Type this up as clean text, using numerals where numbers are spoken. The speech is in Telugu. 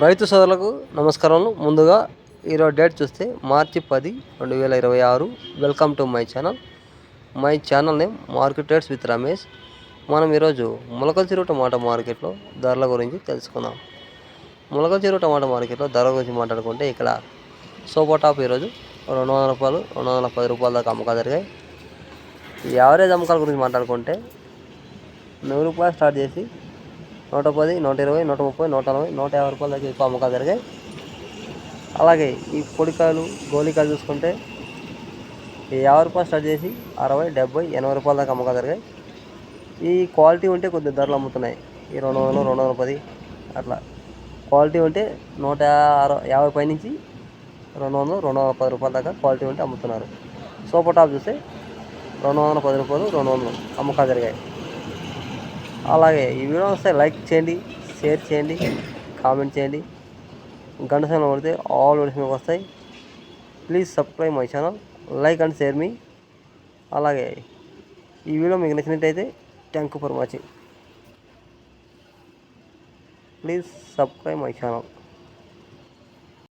రైతు సోదరులకు నమస్కారాలు. ముందుగా ఈరోజు డేట్ చూస్తే మార్చి 10, 2026. Welcome to my channel name market rates with Ramesh. మనం ఈరోజు మొలకల్చెరువు టమాటా మార్కెట్లో ధరల గురించి తెలుసుకుందాం. మొలకల్చెరువు టమాటా మార్కెట్లో ధరల గురించి మాట్లాడుకుంటే ఇక్కడ సూపర్ టాప్ ఈరోజు 200 రూపాయలు, 210 రూపాయల దాకా అమ్మకాలు జరిగాయి. యావరేజ్ అమ్మకాల గురించి మాట్లాడుకుంటే 100 రూపాయలు స్టార్ట్ చేసి 110, 120, 130, 140, 150 రూపాయల దాకా ఎక్కువ అమ్మకాలు జరిగాయి. అలాగే ఈ పొడికాయలు, గోలికాయలు చూసుకుంటే 50 రూపాయలు స్టార్ట్ చేసి 60, 70, 80 రూపాయల దాకా అమ్మకాలు జరిగాయి. ఈ క్వాలిటీ ఉంటే కొద్ది ధరలు అమ్ముతున్నాయి. ఈ 200, 210 అట్లా క్వాలిటీ ఉంటే 150 పై నుంచి 200, 210 రూపాయల దాకా క్వాలిటీ ఉంటే అమ్ముతున్నారు. సూపర్ టాప్ చూస్తే 210 రూపాయలు, 200 అమ్మకాలు జరిగాయి. అలాగే ఈ వీడియో వస్తే లైక్ చేయండి, షేర్ చేయండి, కామెంట్ చేయండి. గంట సమయంలో పడితే ఆల్ వీడియోస్ మీకు వస్తాయి. Please subscribe my channel, like and share మీ. అలాగే ఈ వీడియో మీకు నచ్చినట్టయితే thank you for watching. Please subscribe my channel.